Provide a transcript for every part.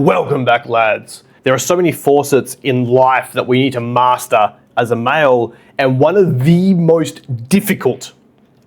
Welcome back, lads. There are so many facets in life that we need to master as a male, and one of the most difficult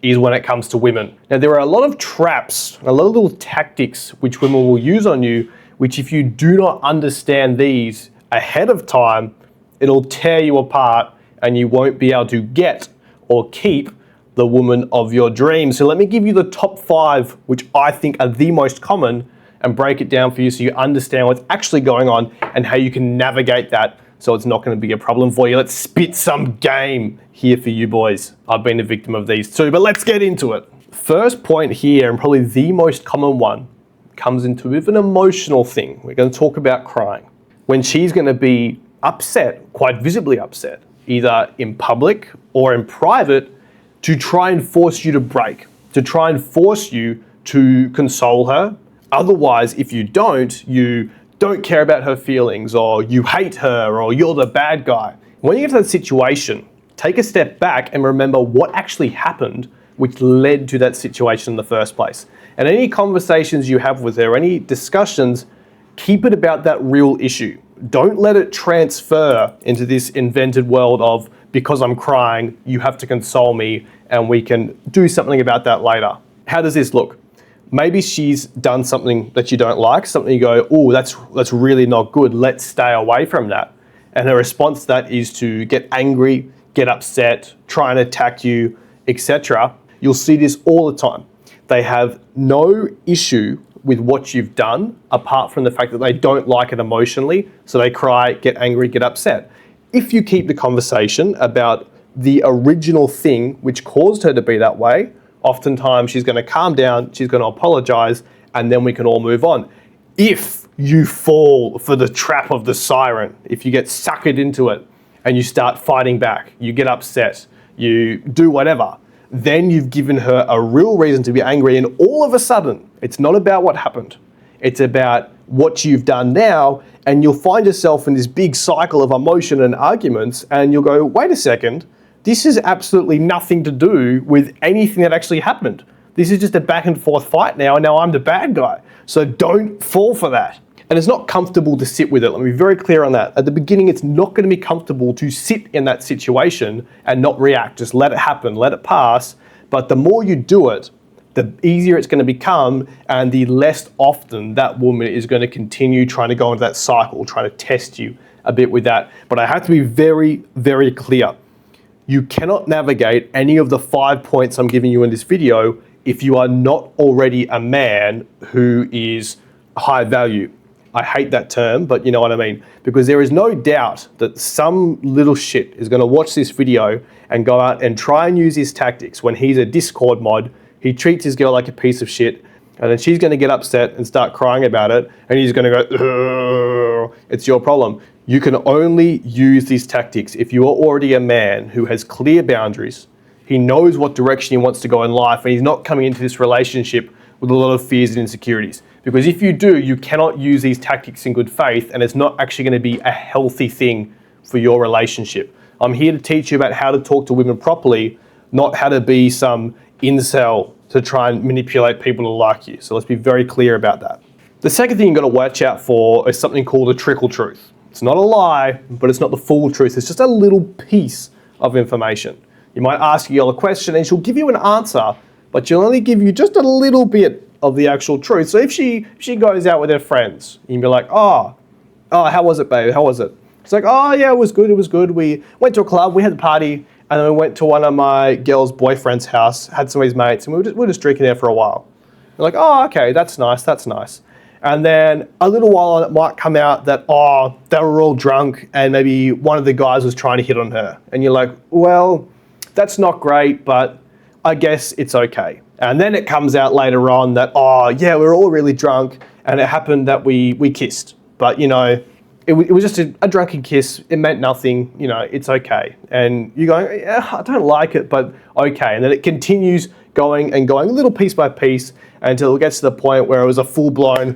is when it comes to women. Now, there are a lot of traps, a lot of little tactics which women will use on you, which if you do not understand these ahead of time, it'll tear you apart and you won't be able to get or keep the woman of your dreams. So let me give you the top 5, which I think are the most common, and break it down for you so you understand what's actually going on and how you can navigate that so it's not going to be a problem for you. Let's spit some game here for you boys. I've been a victim of these too, but let's get into it. First point here, and probably the most common one, comes into with an emotional thing. We're going to talk about crying. When she's going to be upset, quite visibly upset, either in public or in private, to try and force you to break, to try and force you to console her. Otherwise, if you don't care about her feelings, or you hate her, or you're the bad guy. When you get to that situation, take a step back and remember what actually happened which led to that situation in the first place. And any conversations you have with her, any discussions, keep it about that real issue. Don't let it transfer into this invented world of, because I'm crying, you have to console me and we can do something about that later. How does this look? Maybe she's done something that you don't like, something you go, oh, that's really not good, let's stay away from that. And her response to that is to get angry, get upset, try and attack you, etc. You'll see this all the time. They have no issue with what you've done, apart from the fact that they don't like it emotionally, so they cry, get angry, get upset. If you keep the conversation about the original thing which caused her to be that way, oftentimes she's going to calm down, she's going to apologize, and then we can all move on. If you fall for the trap of the siren, if you get suckered into it and you start fighting back, you get upset, you do whatever, then you've given her a real reason to be angry, and all of a sudden, it's not about what happened. It's about what you've done now, and you'll find yourself in this big cycle of emotion and arguments, and you'll go, wait a second, this has absolutely nothing to do with anything that actually happened. This is just a back and forth fight now, and now I'm the bad guy. So don't fall for that. And it's not comfortable to sit with it. Let me be very clear on that. At the beginning, it's not going to be comfortable to sit in that situation and not react. Just let it happen, let it pass. But the more you do it, the easier it's going to become, and the less often that woman is going to continue trying to go into that cycle, trying to test you a bit with that. But I have to be very, very clear. You cannot navigate any of the 5 points I'm giving you in this video if you are not already a man who is high value. I hate that term, but you know what I mean. Because there is no doubt that some little shit is going to watch this video and go out and try and use his tactics. When he's a Discord mod, he treats his girl like a piece of shit, and then she's going to get upset and start crying about it, and he's going to go, it's your problem. You can only use these tactics if you are already a man who has clear boundaries. He knows what direction he wants to go in life, and he's not coming into this relationship with a lot of fears and insecurities. Because if you do, you cannot use these tactics in good faith, and it's not actually going to be a healthy thing for your relationship. I'm here to teach you about how to talk to women properly, not how to be some incel to try and manipulate people to like you. So let's be very clear about that. The second thing you've got to watch out for is something called a trickle truth. It's not a lie, but it's not the full truth. It's just a little piece of information. You might ask a girl a question and she'll give you an answer, but she'll only give you just a little bit of the actual truth. So if she goes out with her friends, you can be like, oh, how was it, babe? How was it? It's like, oh yeah, it was good. We went to a club, we had a party, and then we went to one of my girl's boyfriend's house, had some of his mates, and we were just drinking there for a while. You're like, oh, okay, that's nice. And then a little while on, it might come out that, oh, they were all drunk and maybe one of the guys was trying to hit on her. And you're like, well, that's not great, but I guess it's okay. And then it comes out later on that, oh, yeah, we were all really drunk and it happened that we kissed. But, you know, it was just a drunken kiss. It meant nothing. You know, it's okay. And you go, yeah, I don't like it, but okay. And then it continues going and going, little piece by piece, until it gets to the point where it was a full-blown,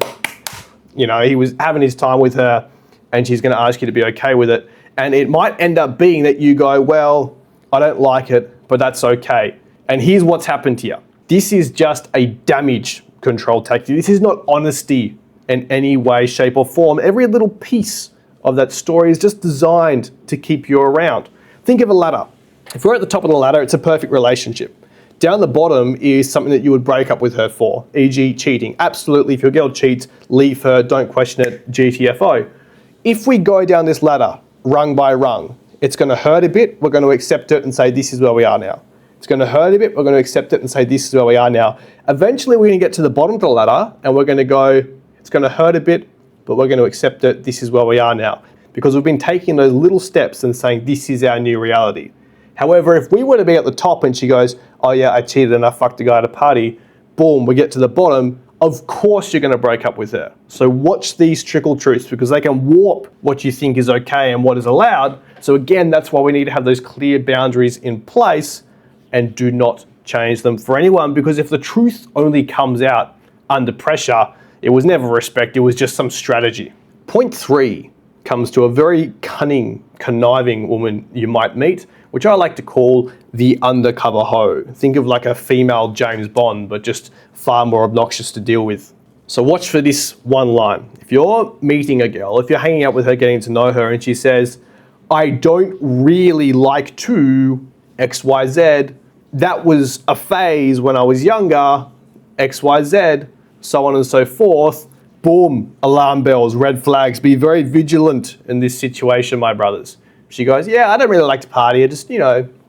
you know, he was having his time with her and she's going to ask you to be okay with it. And it might end up being that you go, well, I don't like it, but that's okay. And here's what's happened to you. This is just a damage control tactic. This is not honesty in any way, shape, or form. Every little piece of that story is just designed to keep you around. Think of a ladder. If we're at the top of the ladder, it's a perfect relationship. Down the bottom is something that you would break up with her for, e.g. cheating. Absolutely, if your girl cheats, leave her, don't question it, GTFO. If we go down this ladder, rung by rung, it's going to hurt a bit, we're going to accept it and say this is where we are now. It's going to hurt a bit, we're going to accept it and say this is where we are now. Eventually we're going to get to the bottom of the ladder and we're going to go, it's going to hurt a bit, but we're going to accept it, this is where we are now. Because we've been taking those little steps and saying this is our new reality. However, if we were to be at the top and she goes, oh yeah, I cheated and I fucked a guy at a party, boom, we get to the bottom, of course you're going to break up with her. So watch these trickle truths because they can warp what you think is okay and what is allowed. So again, that's why we need to have those clear boundaries in place and do not change them for anyone, because if the truth only comes out under pressure, it was never respect, it was just some strategy. Point 3 comes to a very cunning, conniving woman you might meet, which I like to call the undercover hoe. Think of like a female James Bond, but just far more obnoxious to deal with. So watch for this one line. If you're meeting a girl, if you're hanging out with her, getting to know her, and she says, I don't really like to XYZ, that was a phase when I was younger, XYZ, so on and so forth, boom, alarm bells, red flags. Be very vigilant in this situation, my brothers. She goes, yeah, I don't really like to party, I just,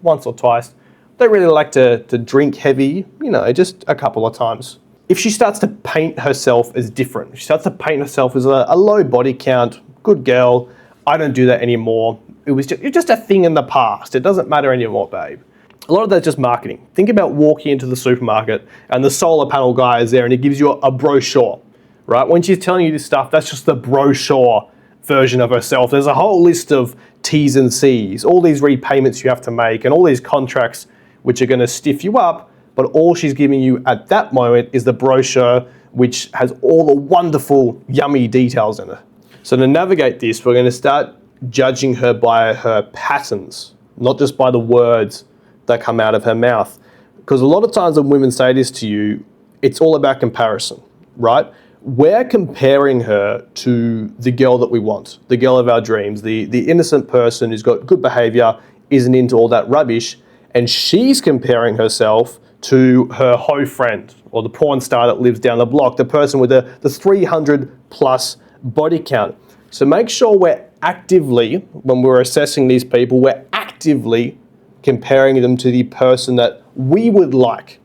once or twice. Don't really like to drink heavy, just a couple of times. If she starts to paint herself as different, she starts to paint herself as a low body count, good girl, I don't do that anymore. It was just a thing in the past. It doesn't matter anymore, babe. A lot of that's just marketing. Think about walking into the supermarket and the solar panel guy is there and he gives you a brochure, right? When she's telling you this stuff, that's just the brochure version of herself. There's a whole list of T's and C's, all these repayments you have to make and all these contracts which are going to stiff you up, but all she's giving you at that moment is the brochure which has all the wonderful, yummy details in it. So to navigate this, we're going to start judging her by her patterns, not just by the words that come out of her mouth. Because a lot of times when women say this to you, it's all about comparison, right? We're comparing her to the girl that we want, the girl of our dreams, the innocent person who's got good behavior, isn't into all that rubbish, and she's comparing herself to her hoe friend or the porn star that lives down the block, the person with the 300 plus body count. So make sure we're actively, when we're assessing these people, we're actively comparing them to the person that we would like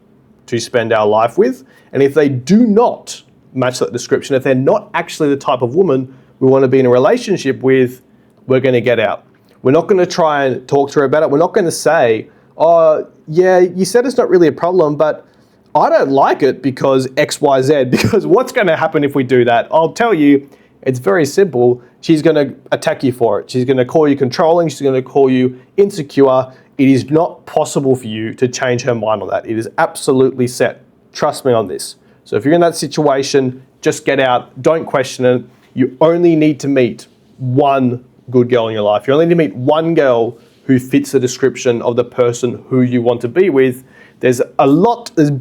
to spend our life with. And if they do not match that description, if they're not actually the type of woman we want to be in a relationship with, we're going to get out. We're not going to try and talk to her about it. We're not going to say, oh, yeah, you said it's not really a problem, but I don't like it because XYZ, because what's going to happen if we do that? I'll tell you, it's very simple. She's going to attack you for it. She's going to call you controlling. She's going to call you insecure. It is not possible for you to change her mind on that. It is absolutely set. Trust me on this. So if you're in that situation, just get out. Don't question it. You only need to meet one good girl in your life. You only need to meet one girl who fits the description of the person who you want to be with. There's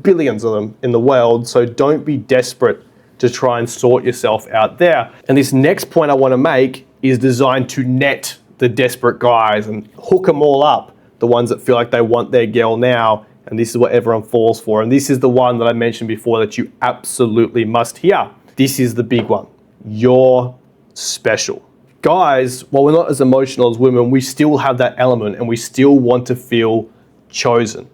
billions of them in the world, so don't be desperate to try and sort yourself out there. And this next point I want to make is designed to net the desperate guys and hook them all up, the ones that feel like they want their girl now, and this is what everyone falls for. And this is the one that I mentioned before that you absolutely must hear. This is the big one. You're special. Guys, while we're not as emotional as women, we still have that element and we still want to feel chosen.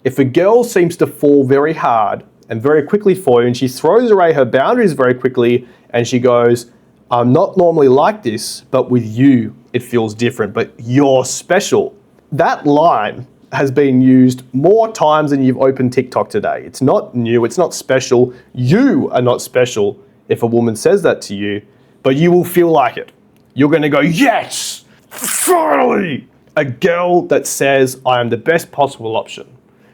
If a girl seems to fall very hard and very quickly for you and she throws away her boundaries very quickly and she goes, I'm not normally like this, but with you, it feels different, but you're special. That line has been used more times than you've opened TikTok today. It's not new, it's not special. You are not special if a woman says that to you, but you will feel like it. You're going to go, yes, finally. A girl that says, I am the best possible option.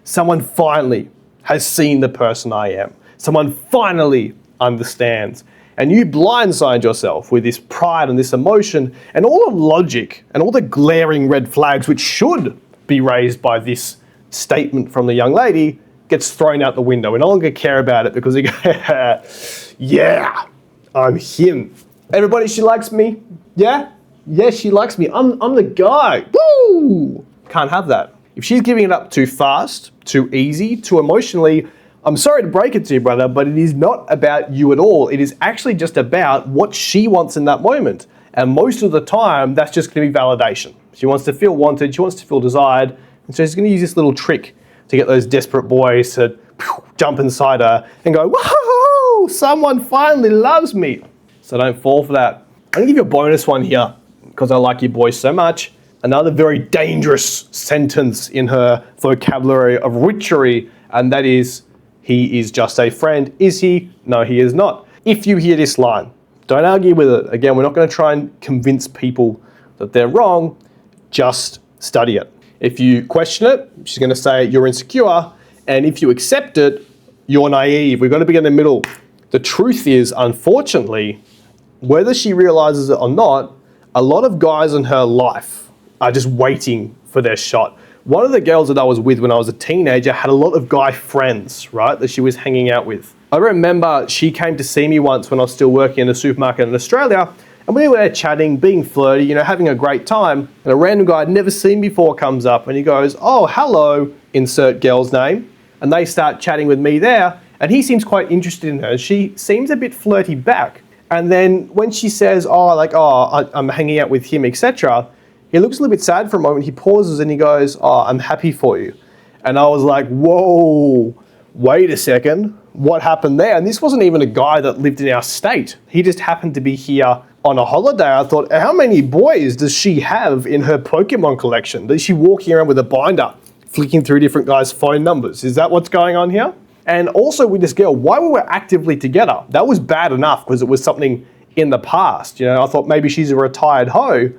Someone finally has seen the person I am. Someone finally understands. And you blindside yourself with this pride and this emotion and all the logic and all the glaring red flags which should be raised by this statement from the young lady gets thrown out the window. We no longer care about it because we go, yeah, I'm him. Everybody, she likes me. Yeah? Yeah, she likes me. I'm the guy. Woo! Can't have that. If she's giving it up too fast, too easy, too emotionally, I'm sorry to break it to you, brother, but it is not about you at all. It is actually just about what she wants in that moment. And most of the time, that's just going to be validation. She wants to feel wanted, she wants to feel desired, and so she's going to use this little trick to get those desperate boys to jump inside her and go, whoa, someone finally loves me. So don't fall for that. I'm going to give you a bonus one here because I like you boys so much. Another very dangerous sentence in her vocabulary of witchery, and that is, he is just a friend. Is he? No, he is not. If you hear this line, don't argue with it. Again, we're not going to try and convince people that they're wrong. Just study it. If you question it, she's going to say you're insecure. And if you accept it, you're naive. We've got to be in the middle. The truth is, unfortunately, whether she realizes it or not, a lot of guys in her life are just waiting for their shot. One of the girls that I was with when I was a teenager had a lot of guy friends, right, that she was hanging out with. I remember she came to see me once when I was still working in a supermarket in Australia, and we were there chatting, being flirty, having a great time, and a random guy I'd never seen before comes up and he goes, oh, hello, insert girl's name, and they start chatting with me there, and he seems quite interested in her. She seems a bit flirty back, and then when she says, I'm hanging out with him, etc., he looks a little bit sad for a moment. He pauses and he goes, I'm happy for you. And I was like, whoa, wait a second. What happened there? And this wasn't even a guy that lived in our state. He just happened to be here on a holiday. I thought, how many boys does she have in her Pokemon collection? Is she walking around with a binder, flicking through different guys' phone numbers? Is that what's going on here? And also with this girl, while we were actively together, that was bad enough because it was something in the past. I thought maybe she's a retired hoe.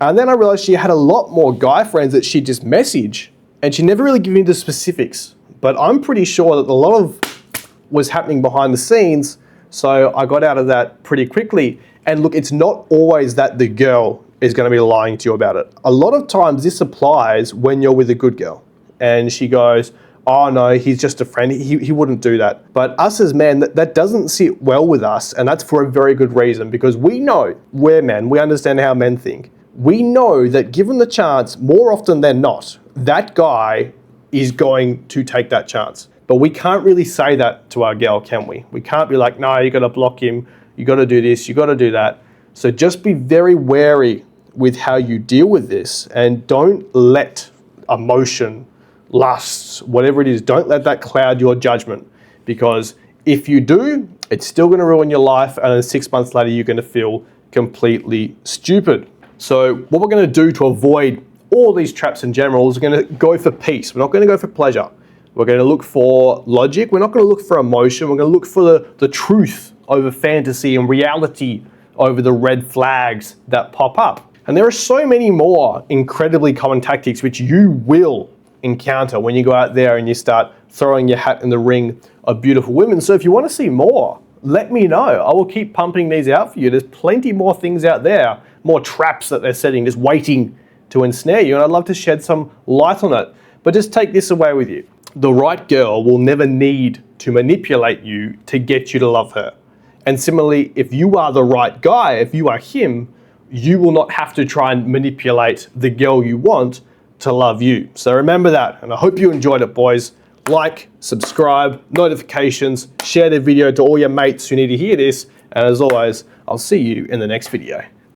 And then I realized she had a lot more guy friends that she'd just message, and she never really gave me the specifics. But I'm pretty sure that a lot of was happening behind the scenes, so I got out of that pretty quickly. And look, it's not always that the girl is going to be lying to you about it. A lot of times this applies when you're with a good girl, and she goes, oh no, he's just a friend, he wouldn't do that. But us as men, that doesn't sit well with us, and that's for a very good reason, because we know, we're men, we understand how men think. We know that given the chance, more often than not, that guy is going to take that chance. But we can't really say that to our girl, can we? We can't be like, no, you got to block him, you got to do this, you got to do that. So just be very wary with how you deal with this, and don't let emotion, lust, whatever it is, don't let that cloud your judgment, because if you do, it's still going to ruin your life, and then 6 months later, you're going to feel completely stupid. So what we're going to do to avoid all these traps in general is we're going to go for peace. We're not going to go for pleasure. We're going to look for logic. We're not going to look for emotion. We're going to look for the truth over fantasy and reality over the red flags that pop up. And there are so many more incredibly common tactics which you will encounter when you go out there and you start throwing your hat in the ring of beautiful women. So if you want to see more, let me know. I will keep pumping these out for you. There's plenty more things out there, more traps that they're setting, just waiting to ensnare you. And I'd love to shed some light on it. But just take this away with you. The right girl will never need to manipulate you to get you to love her. And similarly, if you are the right guy, if you are him, you will not have to try and manipulate the girl you want to love you. So remember that. And I hope you enjoyed it, boys. Like, subscribe, notifications, share the video to all your mates who need to hear this. And as always, I'll see you in the next video.